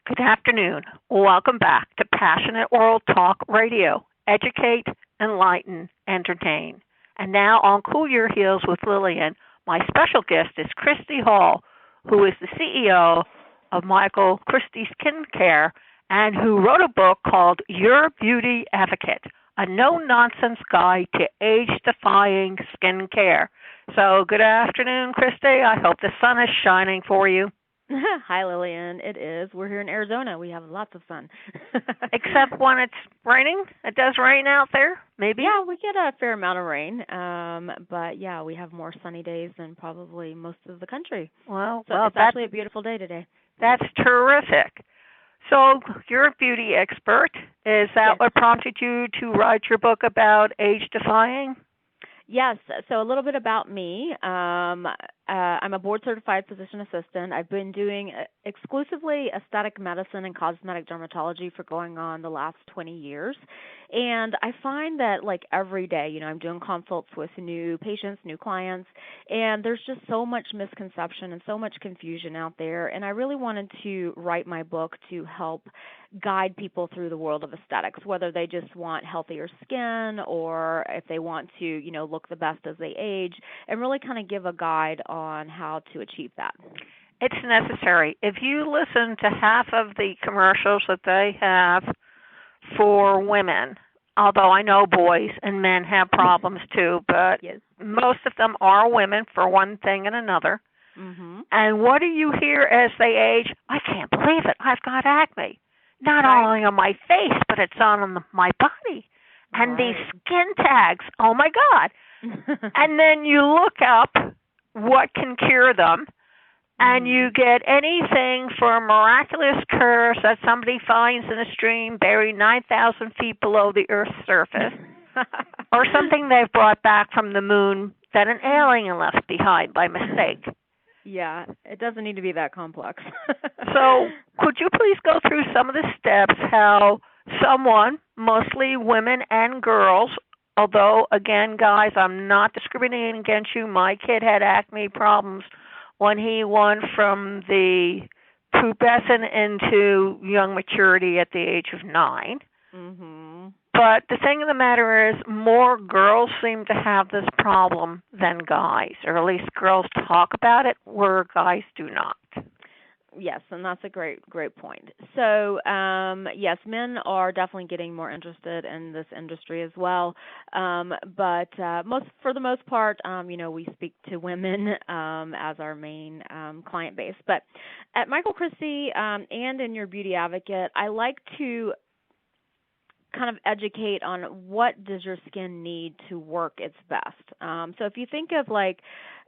Good afternoon. Welcome back to Passionate World Talk Radio. Educate, enlighten, entertain. And now on Cool Your Heels with Lillian, my special guest is Christy Hall, who is the CEO of Michael Christy Skincare and who wrote a book called Your Beauty Advocate, a no-nonsense guide to age-defying skincare. So good afternoon, Christy. I hope the sun is shining for you. Hi, Lillian. It is. We're here in Arizona. We have lots of sun. Except when it's raining. It does rain out there, maybe? Yeah, we get a fair amount of rain. But, yeah, we have more sunny days than probably most of the country. It's actually a beautiful day today. That's terrific. So you're a beauty expert. Is that what prompted you to write your book about age-defying? Yes. So a little bit about me. I'm a board-certified physician assistant. I've been doing exclusively aesthetic medicine and cosmetic dermatology for going on the last 20 years. And I find that, like, every day, I'm doing consults with new patients, new clients, and there's just so much misconception and so much confusion out there. And I really wanted to write my book to help guide people through the world of aesthetics, whether they just want healthier skin or if they want to, look the best as they age, and really kind of give a guide on how to achieve that. It's necessary. If you listen to half of the commercials that they have for women, although I know boys and men have problems too, but most of them are women for one thing and another. Mm-hmm. And what do you hear as they age? I can't believe it. I've got acne. Not only on my face, but it's on my body. And these skin tags, oh my God. And then you look up what can cure them, and you get anything from miraculous curves that somebody finds in a stream buried 9,000 feet below the Earth's surface, or something they've brought back from the moon that an alien left behind by mistake. Yeah, it doesn't need to be that complex. So could you please go through some of the steps how someone, mostly women and girls, although, again, guys, I'm not discriminating against you. My kid had acne problems when he went from the pubescent into young maturity at the age of 9. Mm-hmm. But the thing of the matter is more girls seem to have this problem than guys, or at least girls talk about it where guys do not. Yes, and that's a great point. So, yes, men are definitely getting more interested in this industry as well. But for the most part, we speak to women as our main client base. But at Michael Christy and in Your Beauty Advocate, I like to kind of educate on what does your skin need to work its best. So if you think of like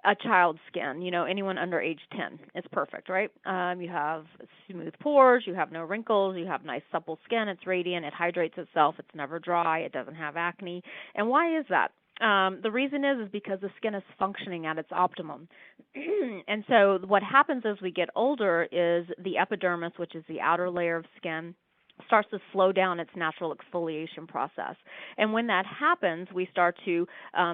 a child's skin, anyone under age 10, it's perfect, right? You have smooth pores, you have no wrinkles, you have nice supple skin, it's radiant, it hydrates itself, it's never dry, it doesn't have acne. And why is that? The reason is because the skin is functioning at its optimum. And so what happens as we get older is the epidermis, which is the outer layer of skin, starts to slow down its natural exfoliation process. And when that happens, we start to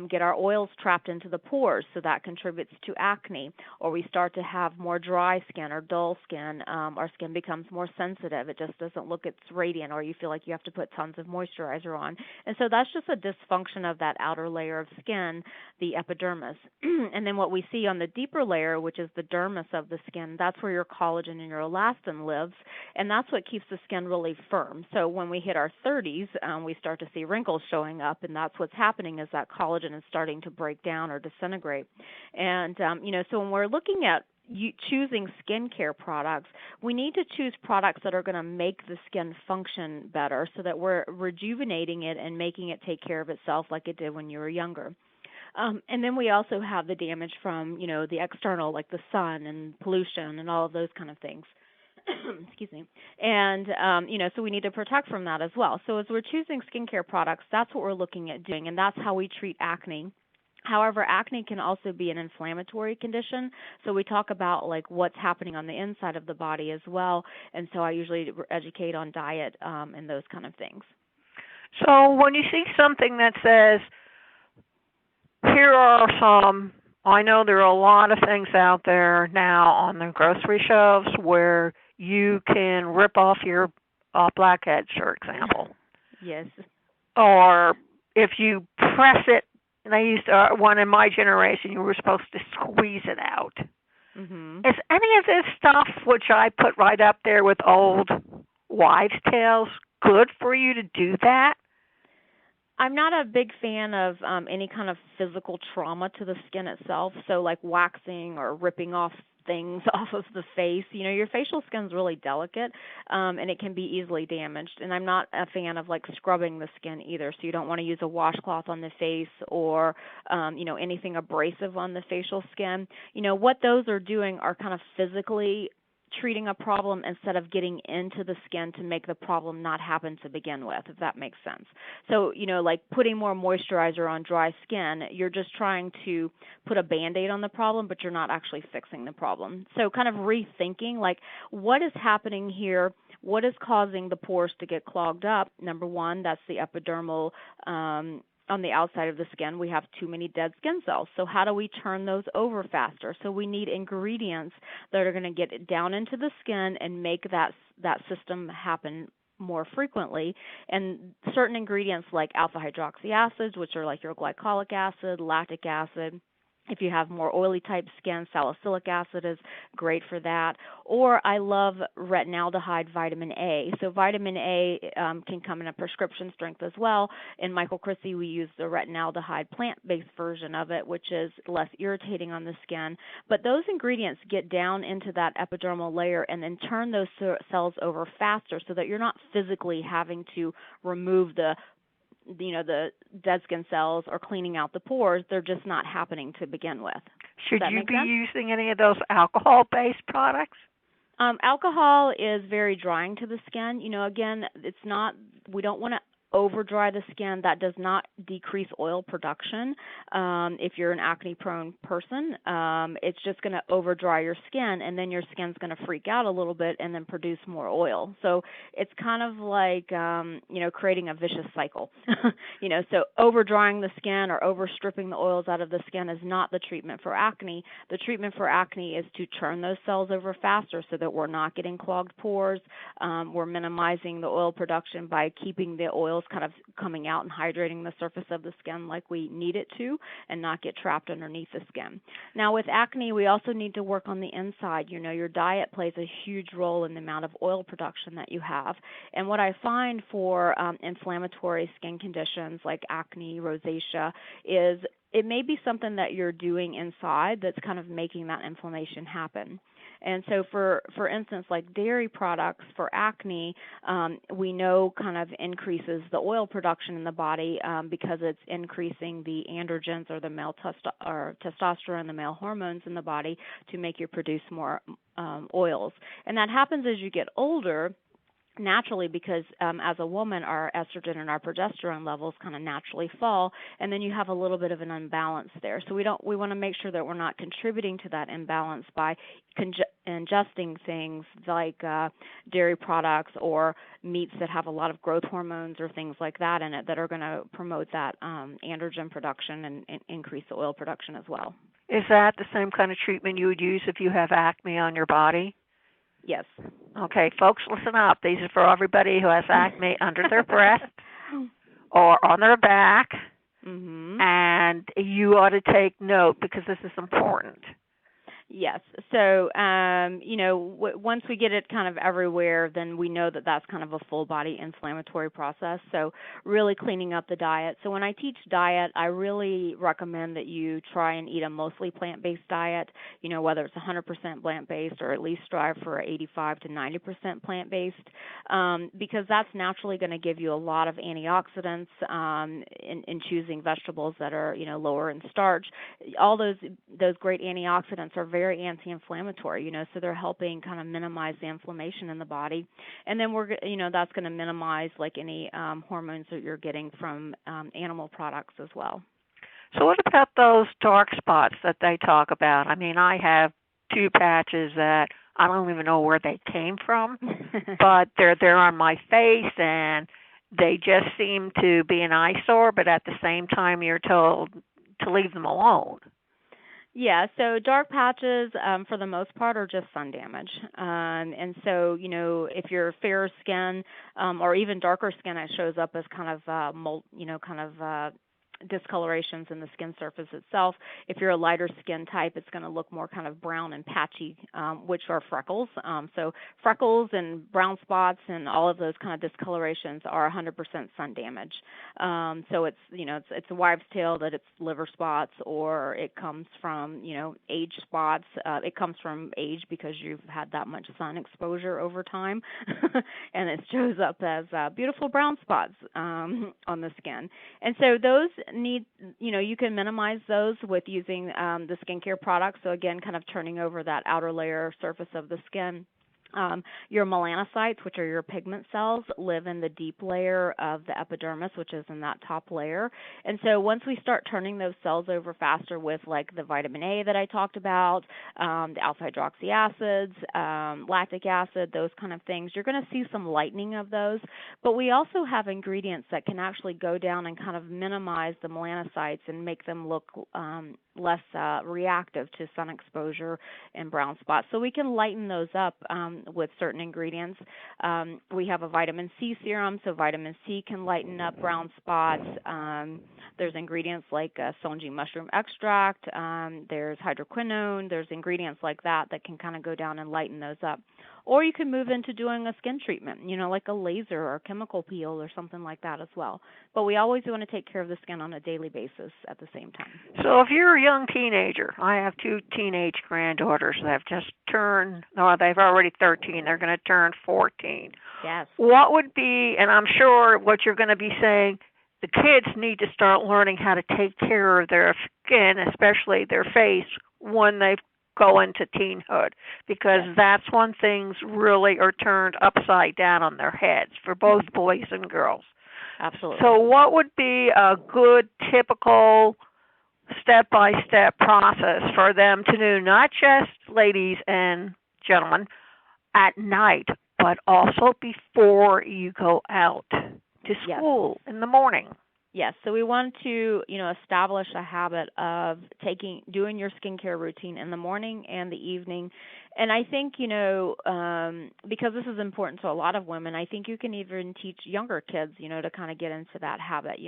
get our oils trapped into the pores, so that contributes to acne, or we start to have more dry skin or dull skin. Our skin becomes more sensitive. It just doesn't look as radiant, or you feel like you have to put tons of moisturizer on. And so that's just a dysfunction of that outer layer of skin, the epidermis. And then what we see on the deeper layer, which is the dermis of the skin, that's where your collagen and your elastin lives, and that's what keeps the skin really firm. So when we hit our 30s, we start to see wrinkles showing up, and that's what's happening is that collagen is starting to break down or disintegrate. And, so when we're looking at choosing skincare products, we need to choose products that are going to make the skin function better so that we're rejuvenating it and making it take care of itself like it did when you were younger. And then we also have the damage from, the external, like the sun and pollution and all of those kind of things. Excuse me. And, so we need to protect from that as well. So as we're choosing skincare products, that's what we're looking at doing, and that's how we treat acne. However, acne can also be an inflammatory condition, so we talk about like what's happening on the inside of the body as well, and so I usually educate on diet and those kind of things. So when you see something that says, here are some, I know there are a lot of things out there now on the grocery shelves where you can rip off your blackheads, for example. Yes. Or if you press it, and I used one in my generation, you were supposed to squeeze it out. Mhm. Is any of this stuff, which I put right up there with old wives' tales, good for you to do that? I'm not a big fan of any kind of physical trauma to the skin itself. So, like waxing or ripping off things off of the face. Your facial skin's really delicate, and it can be easily damaged. And I'm not a fan of like scrubbing the skin either. So you don't want to use a washcloth on the face or, anything abrasive on the facial skin. What those are doing are kind of physically treating a problem instead of getting into the skin to make the problem not happen to begin with, if that makes sense. So, like putting more moisturizer on dry skin, you're just trying to put a Band-Aid on the problem, but you're not actually fixing the problem. So kind of rethinking, like, what is happening here? What is causing the pores to get clogged up? Number one, that's the epidermal on the outside of the skin, we have too many dead skin cells. So how do we turn those over faster? So we need ingredients that are going to get down into the skin and make that system happen more frequently. And certain ingredients like alpha hydroxy acids, which are like your glycolic acid, lactic acid. If you have more oily type skin, salicylic acid is great for that. Or I love retinaldehyde vitamin A. So vitamin A can come in a prescription strength as well. In Michael Christie, we use the retinaldehyde plant-based version of it, which is less irritating on the skin. But those ingredients get down into that epidermal layer and then turn those cells over faster so that you're not physically having to remove the dead skin cells or cleaning out the pores. They're just not happening to begin with. Should you be using any of those alcohol-based products? Alcohol is very drying to the skin. Again, we don't want to over dry the skin. That does not decrease oil production. If you're an acne prone person, it's just going to over dry your skin, and then your skin's going to freak out a little bit and then produce more oil. So it's kind of like creating a vicious cycle. So over drying the skin or over stripping the oils out of the skin is not the treatment for acne. The treatment for acne is to turn those cells over faster so that we're not getting clogged pores. We're minimizing the oil production by keeping the oils kind of coming out and hydrating the surface of the skin like we need it to and not get trapped underneath the skin. Now with acne, we also need to work on the inside. Your diet plays a huge role in the amount of oil production that you have. And what I find for inflammatory skin conditions like acne, rosacea, is it may be something that you're doing inside that's kind of making that inflammation happen. And so for instance, like dairy products for acne, we know kind of increases the oil production in the body because it's increasing the androgens or the male testosterone, the male hormones in the body to make you produce more oils. And that happens as you get older, naturally, because as a woman, our estrogen and our progesterone levels kind of naturally fall, and then you have a little bit of an imbalance there. So we want to make sure that we're not contributing to that imbalance by ingesting things like dairy products or meats that have a lot of growth hormones or things like that in it that are going to promote that androgen production and increase the oil production as well. Is that the same kind of treatment you would use if you have acne on your body? Yes. Okay, folks, listen up. These are for everybody who has acne under their breast or on their back, and you ought to take note because this is important. Yes. So, once we get it kind of everywhere, then we know that that's kind of a full body inflammatory process. So really cleaning up the diet. So when I teach diet, I really recommend that you try and eat a mostly plant-based diet, whether it's 100% plant-based or at least strive for 85 to 90% plant-based, because that's naturally going to give you a lot of antioxidants in choosing vegetables that are, lower in starch. All those great antioxidants are very anti-inflammatory, so they're helping kind of minimize the inflammation in the body. And then that's going to minimize like any hormones that you're getting from animal products as well. So what about those dark spots that they talk about? I mean, I have 2 patches that I don't even know where they came from, but they're on my face and they just seem to be an eyesore, but at the same time you're told to leave them alone. Yeah, so dark patches, for the most part, are just sun damage. And so, if you're fair skin, or even darker skin, it shows up as kind of discolorations in the skin surface itself. If you're a lighter skin type, it's going to look more kind of brown and patchy, which are freckles. So freckles and brown spots and all of those kind of discolorations are 100% sun damage. So it's a wives' tale that it's liver spots, or it comes from age spots. It comes from age because you've had that much sun exposure over time, and it shows up as beautiful brown spots on the skin. And so those need, you can minimize those with using the skincare products. So again, kind of turning over that outer layer surface of the skin. Your melanocytes, which are your pigment cells, live in the deep layer of the epidermis, which is in that top layer. And so once we start turning those cells over faster with like the vitamin A that I talked about, the alpha hydroxy acids, lactic acid, those kind of things, you're going to see some lightening of those. But we also have ingredients that can actually go down and kind of minimize the melanocytes and make them look less reactive to sun exposure and brown spots. So we can lighten those up with certain ingredients. We have a vitamin C serum, so vitamin C can lighten up brown spots. There's ingredients like sonji mushroom extract. There's hydroquinone. There's ingredients like that can kind of go down and lighten those up. Or you can move into doing a skin treatment, like a laser or a chemical peel or something like that as well. But we always want to take care of the skin on a daily basis at the same time. So if you're a young teenager, I have 2 teenage granddaughters that have just turned, no, they've already 13, they're going to turn 14. Yes. What would be, and I'm sure what you're going to be saying, the kids need to start learning how to take care of their skin, especially their face, when they go into teenhood, because that's when things really are turned upside down on their heads for both boys and girls. Absolutely. So what would be a good, typical, step-by-step process for them to do, not just ladies and gentlemen, at night, but also before you go out to school in the morning? Yes, so we want to, establish a habit of doing your skincare routine in the morning and the evening. And I think, because this is important to a lot of women, I think you can even teach younger kids, to kind of get into that habit.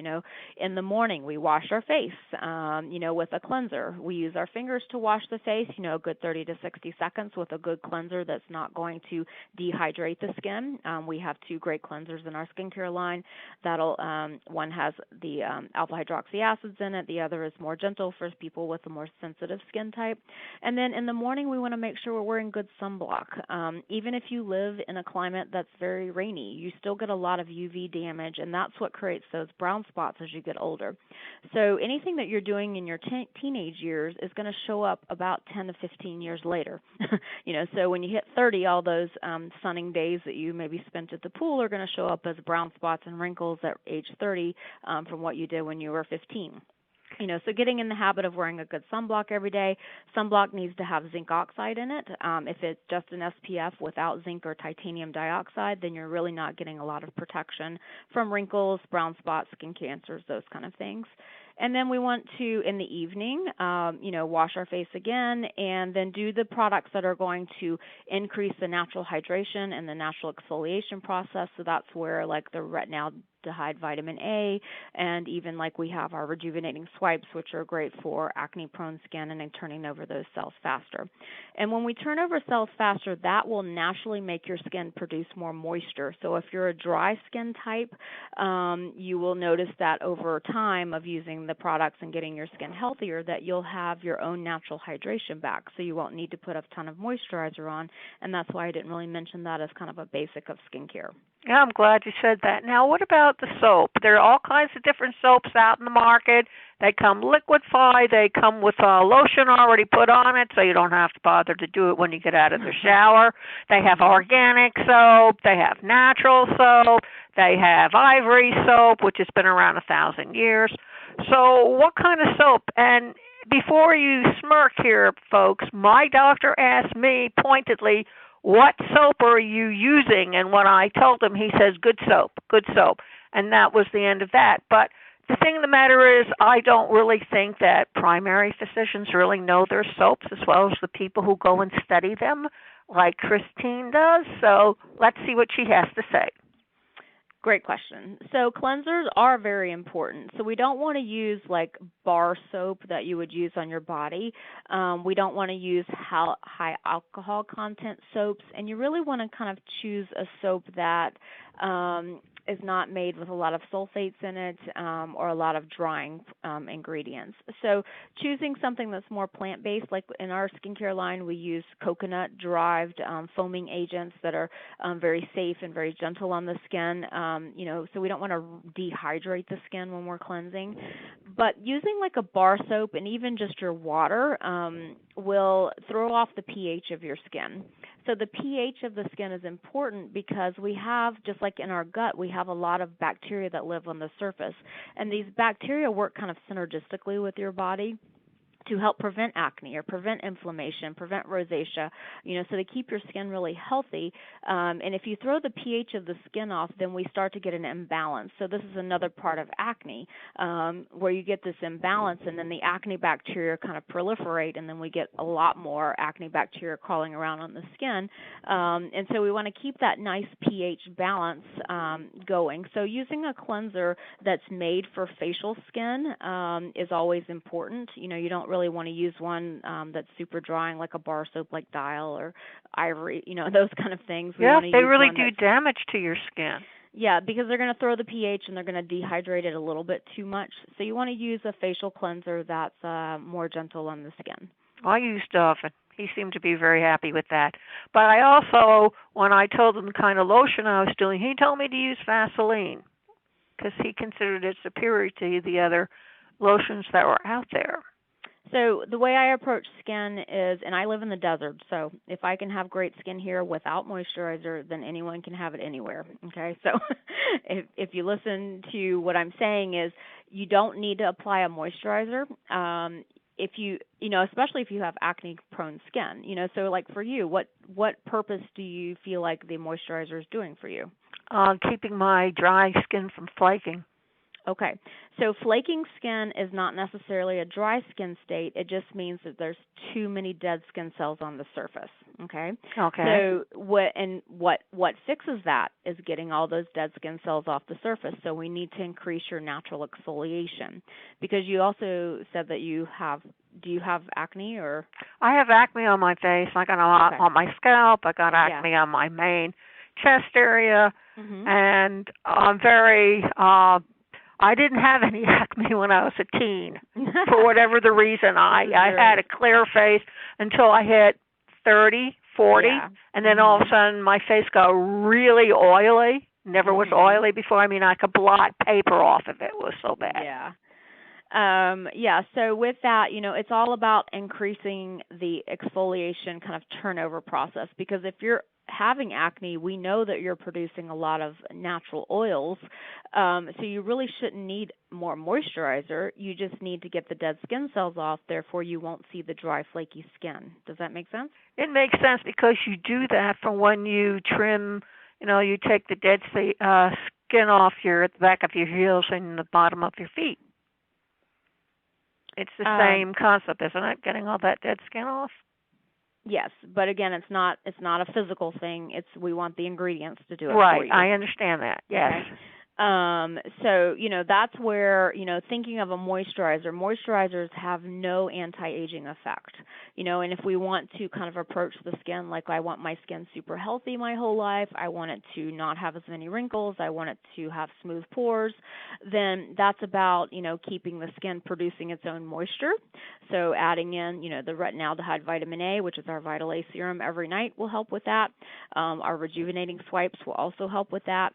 In the morning, we wash our face, with a cleanser. We use our fingers to wash the face, a good 30 to 60 seconds with a good cleanser that's not going to dehydrate the skin. We have 2 great cleansers in our skincare line. One has the alpha hydroxy acids in it. The other is more gentle for people with a more sensitive skin type. And then in the morning, we want to make sure we're wearing good sunblock. Even if you live in a climate that's very rainy, you still get a lot of UV damage, and that's what creates those brown spots as you get older. So anything that you're doing in your teenage years is going to show up about 10 to 15 years later. So when you hit 30, all those sunning days that you maybe spent at the pool are going to show up as brown spots and wrinkles at age 30 from what you did when you were 15. So getting in the habit of wearing a good sunblock every day. Sunblock needs to have zinc oxide in it. If it's just an SPF without zinc or titanium dioxide, then you're really not getting a lot of protection from wrinkles, brown spots, skin cancers, those kind of things. And then we want to, in the evening, wash our face again and then do the products that are going to increase the natural hydration and the natural exfoliation process. So that's where like the retinaldehyde vitamin A, and even like we have our rejuvenating swipes, which are great for acne-prone skin and then turning over those cells faster. And when we turn over cells faster, that will naturally make your skin produce more moisture. So if you're a dry skin type, you will notice that over time of using the products and getting your skin healthier, that you'll have your own natural hydration back. So you won't need to put a ton of moisturizer on, and that's why I didn't really mention that as kind of a basic of skincare. Yeah, I'm glad you said that. Now, what about the soap? There are all kinds of different soaps out in the market. They come liquefied. They come with lotion already put on it, so you don't have to bother to do it when you get out of the shower. They have organic soap. They have natural soap. They have ivory soap, which has been around 1,000 years. So what kind of soap? And before you smirk here, folks, my doctor asked me pointedly, what soap are you using? And when I told him, he says, good soap, good soap. And that was the end of that. But The thing of the matter is, I don't really think that primary physicians really know their soaps as well as the people who go and study them, like Christine does. So let's see what she has to say. Great question. So cleansers are very important. So we don't want to use like bar soap that you would use on your body. We don't want to use high alcohol content soaps, and you really want to kind of choose a soap that is not made with a lot of sulfates in it or a lot of drying ingredients. So choosing something that's more plant-based, like in our skincare line, we use coconut-derived foaming agents that are very safe and very gentle on the skin. So we don't want to dehydrate the skin when we're cleansing. But using like a bar soap and even just your water will throw off the pH of your skin. So the pH of the skin is important because we have, just like in our gut, we have a lot of bacteria that live on the surface. And these bacteria work kind of synergistically with your body to help prevent acne or prevent inflammation, prevent rosacea, so they keep your skin really healthy. And if you throw the pH of the skin off, then we start to get an imbalance. So this is another part of acne where you get this imbalance, and then the acne bacteria kind of proliferate, and then we get a lot more acne bacteria crawling around on the skin. And so we want to keep that nice pH balance going. So using a cleanser that's made for facial skin is always important. You don't really want to use one that's super drying, like a bar soap like Dial or Ivory, those kind of things. Yeah, they really do damage to your skin. Yeah, because they're going to throw the pH and they're going to dehydrate it a little bit too much. So you want to use a facial cleanser that's more gentle on the skin. I used Dove, and he seemed to be very happy with that. But I also, when I told him the kind of lotion I was doing, he told me to use Vaseline because he considered it superior to the other lotions that were out there. So the way I approach skin is, and I live in the desert, so if I can have great skin here without moisturizer, then anyone can have it anywhere, okay? So if you listen to what I'm saying is you don't need to apply a moisturizer. If you especially if you have acne-prone skin, so like for you, what purpose do you feel like the moisturizer is doing for you? Keeping my dry skin from flaking. Okay, so flaking skin is not necessarily a dry skin state. It just means that there's too many dead skin cells on the surface. Okay. Okay. So what fixes that is getting all those dead skin cells off the surface. So we need to increase your natural exfoliation, because you also said that you have. Do you have acne or? I have acne on my face. I got on my scalp. I got acne on my main chest area, and I'm very. I didn't have any acne when I was a teen. For whatever the reason, I had a clear face until I hit 30, 40, and then all of a sudden my face got really oily. Never was oily before. I mean, I could blot paper off of it. It was so bad. So with that, it's all about increasing the exfoliation kind of turnover process, because if you're having acne, we know that you're producing a lot of natural oils, so you really shouldn't need more moisturizer. You just need to get the dead skin cells off, therefore you won't see the dry, flaky skin. Does that make sense? It makes sense, because you do that from when you trim, you take the dead skin off the back of your heels and the bottom of your feet. It's the same concept, isn't it? Getting all that dead skin off? Yes, but again, it's not a physical thing. We want the ingredients to do it right, for you. I understand that. Yes. Okay. So, that's where, thinking of a moisturizer, moisturizers have no anti-aging effect, and if we want to kind of approach the skin like, I want my skin super healthy my whole life, I want it to not have as many wrinkles, I want it to have smooth pores, then that's about, keeping the skin producing its own moisture. So adding in, the retinaldehyde vitamin A, which is our Vital A serum every night, will help with that. Our rejuvenating swipes will also help with that.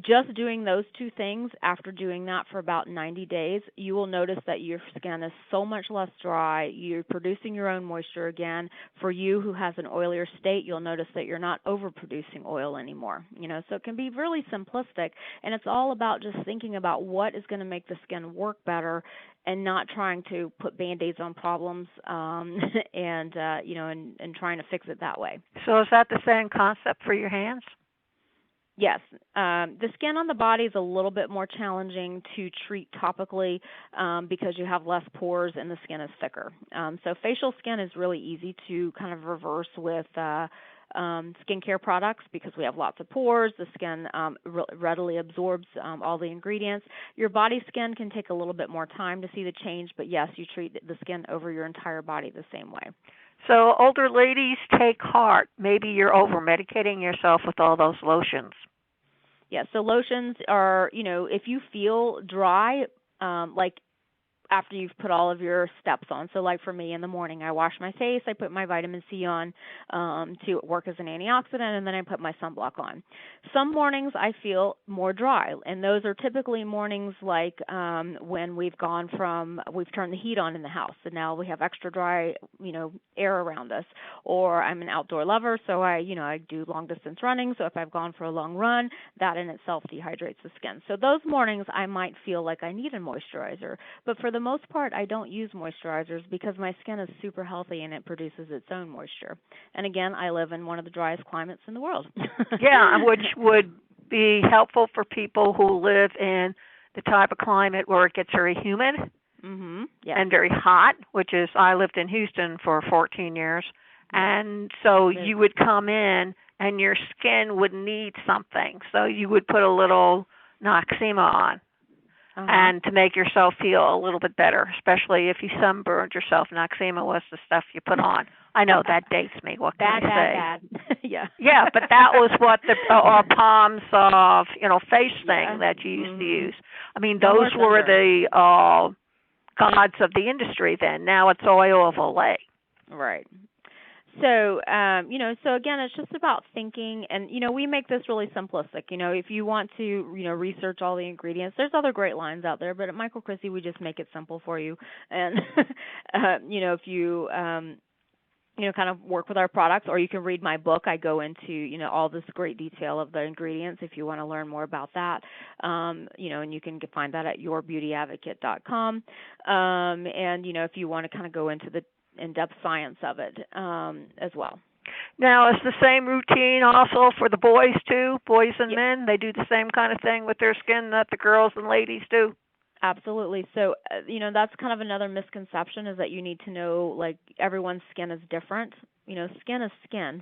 Just doing those two things, after doing that for about 90 days, you will notice that your skin is so much less dry. You're producing your own moisture again. For you who has an oilier state, you'll notice that you're not overproducing oil anymore. So it can be really simplistic, and it's all about just thinking about what is going to make the skin work better, and not trying to put Band-Aids on problems and trying to fix it that way. So is that the same concept for your hands? Yes. The skin on the body is a little bit more challenging to treat topically because you have less pores and the skin is thicker. So facial skin is really easy to kind of reverse with skincare products because we have lots of pores. The skin readily absorbs all the ingredients. Your body skin can take a little bit more time to see the change, but yes, you treat the skin over your entire body the same way. So older ladies, take heart. Maybe you're over-medicating yourself with all those lotions. Yeah, so lotions are, if you feel dry, like after you've put all of your steps on. So like for me in the morning, I wash my face, I put my vitamin C on to work as an antioxidant, and then I put my sunblock on. Some mornings I feel more dry, and those are typically mornings like when we've turned the heat on in the house, and now we have extra dry, air around us. Or I'm an outdoor lover, so I do long distance running, so if I've gone for a long run, that in itself dehydrates the skin. So those mornings I might feel like I need a moisturizer, but for the most part, I don't use moisturizers because my skin is super healthy and it produces its own moisture. And again, I live in one of the driest climates in the world. Yeah, which would be helpful for people who live in the type of climate where it gets very humid and very hot, which is, I lived in Houston for 14 years. And so you would come in and your skin would need something. So you would put a little Noxema on. And to make yourself feel a little bit better, especially if you sunburned yourself. Noxema was the stuff you put on. I know that dates me. What can I say? Bad. Yeah, but that was what the or palms of face thing that you used to use. I mean, those were the gods of the industry then. Now it's oil of Olay. Right. So, so again, it's just about thinking, and, we make this really simplistic. If you want to, research all the ingredients, there's other great lines out there, but at Michael Christie, we just make it simple for you. And, if you, kind of work with our products, or you can read my book. I go into, all this great detail of the ingredients if you want to learn more about that. And you can find that at yourbeautyadvocate.com. And, if you want to kind of go into the in-depth science of it as well. Now, is the same routine also for the boys too? Boys and men, they do the same kind of thing with their skin that the girls and ladies do? Absolutely. So, that's kind of another misconception, is that you need to know, like, everyone's skin is different. Skin is skin.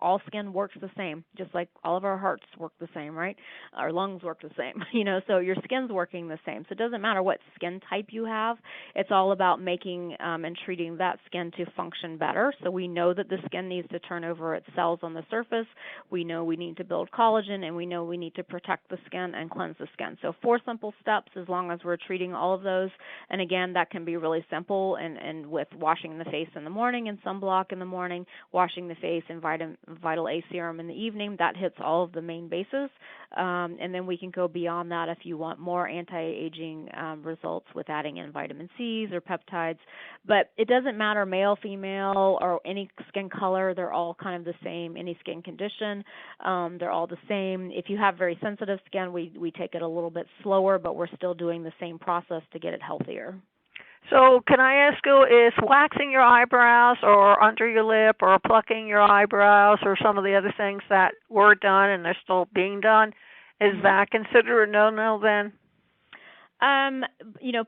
All skin works the same, just like all of our hearts work the same, right? Our lungs work the same, so your skin's working the same. So it doesn't matter what skin type you have. It's all about making and treating that skin to function better. So we know that the skin needs to turn over its cells on the surface. We know we need to build collagen, and we know we need to protect the skin and cleanse the skin. So 4 simple steps, as long as we're treating all of those. And again, that can be really simple, and with washing the face in the morning and sunblock in the morning, washing the face in Vital A serum in the evening. That hits all of the main bases. And then we can go beyond that if you want more anti-aging results with adding in vitamin C's or peptides. But it doesn't matter, male, female, or any skin color. They're all kind of the same. Any skin condition, they're all the same. If you have very sensitive skin, we take it a little bit slower, but we're still doing the same process to get it healthier. So can I ask you, is waxing your eyebrows or under your lip or plucking your eyebrows or some of the other things that were done and they're still being done, is that considered a no-no then?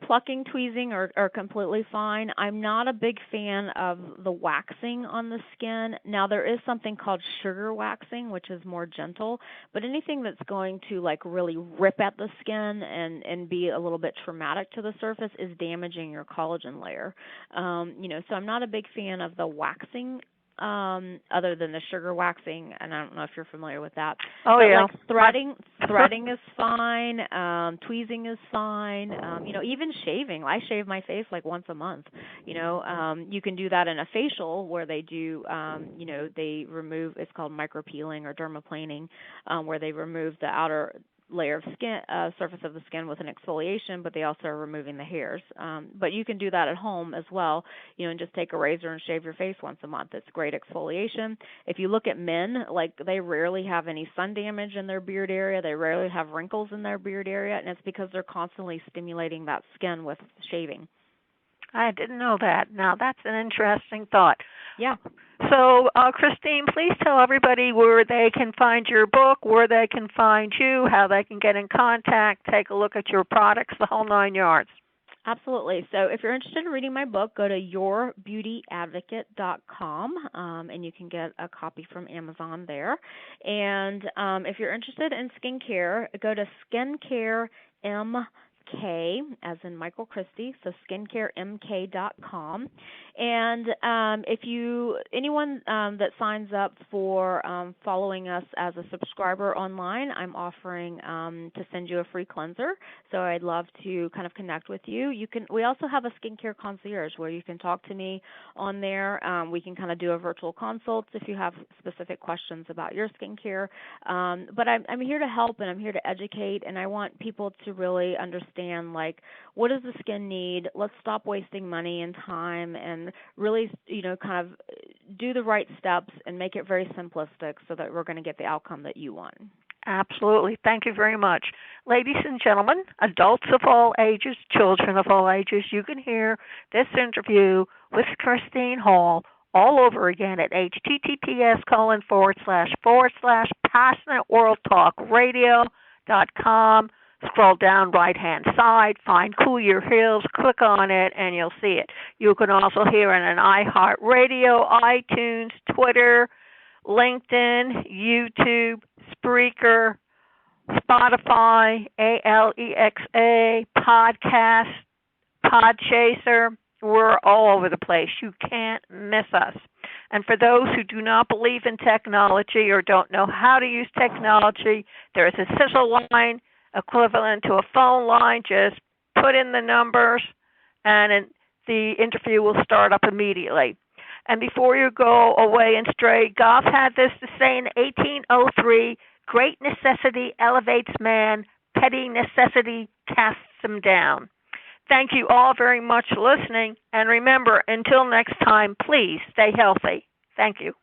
Plucking, tweezing are completely fine. I'm not a big fan of the waxing on the skin. Now, there is something called sugar waxing, which is more gentle, but anything that's going to really rip at the skin and be a little bit traumatic to the surface is damaging your collagen layer. So I'm not a big fan of the waxing. Other than the sugar waxing, and I don't know if you're familiar with that. Oh, yeah. Threading is fine. Tweezing is fine. Even shaving. I shave my face once a month. You can do that in a facial where they do, they remove, it's called micropeeling or dermaplaning, where they remove the outer layer of skin, surface of the skin with an exfoliation, but they also are removing the hairs. But you can do that at home as well, and just take a razor and shave your face once a month. It's great exfoliation. If you look at men, they rarely have any sun damage in their beard area. They rarely have wrinkles in their beard area, and it's because they're constantly stimulating that skin with shaving. I didn't know that. Now, that's an interesting thought. Yeah. So, Christine, please tell everybody where they can find your book, where they can find you, how they can get in contact, take a look at your products, the whole 9 yards. Absolutely. So if you're interested in reading my book, go to yourbeautyadvocate.com, and you can get a copy from Amazon there. And if you're interested in skincare, go to skincare.mk, as in Michael Christie, so skincaremk.com. And if anyone that signs up for following us as a subscriber online, I'm offering to send you a free cleanser. So I'd love to kind of connect with you. We also have a skincare concierge where you can talk to me on there. We can kind of do a virtual consult if you have specific questions about your skincare. But I'm here to help, and I'm here to educate, and I want people to really understand, like, what does the skin need? Let's stop wasting money and time, and really, kind of do the right steps and make it very simplistic so that we're going to get the outcome that you want. Absolutely. Thank you very much. Ladies and gentlemen, adults of all ages, children of all ages, you can hear this interview with Christine Hall all over again at https://passionateworldtalkradio.com. Scroll down right-hand side, find Cool Your Heels, click on it, and you'll see it. You can also hear it on iHeartRadio, iTunes, Twitter, LinkedIn, YouTube, Spreaker, Spotify, ALEXA, Podcast, Podchaser. We're all over the place. You can't miss us. And for those who do not believe in technology or don't know how to use technology, there is a sizzle line equivalent to a phone line. Just put in the numbers, and the interview will start up immediately. And before you go away and stray, Goff had this to say in 1803, great necessity elevates man, petty necessity casts him down. Thank you all very much for listening, and remember, until next time, please stay healthy. Thank you.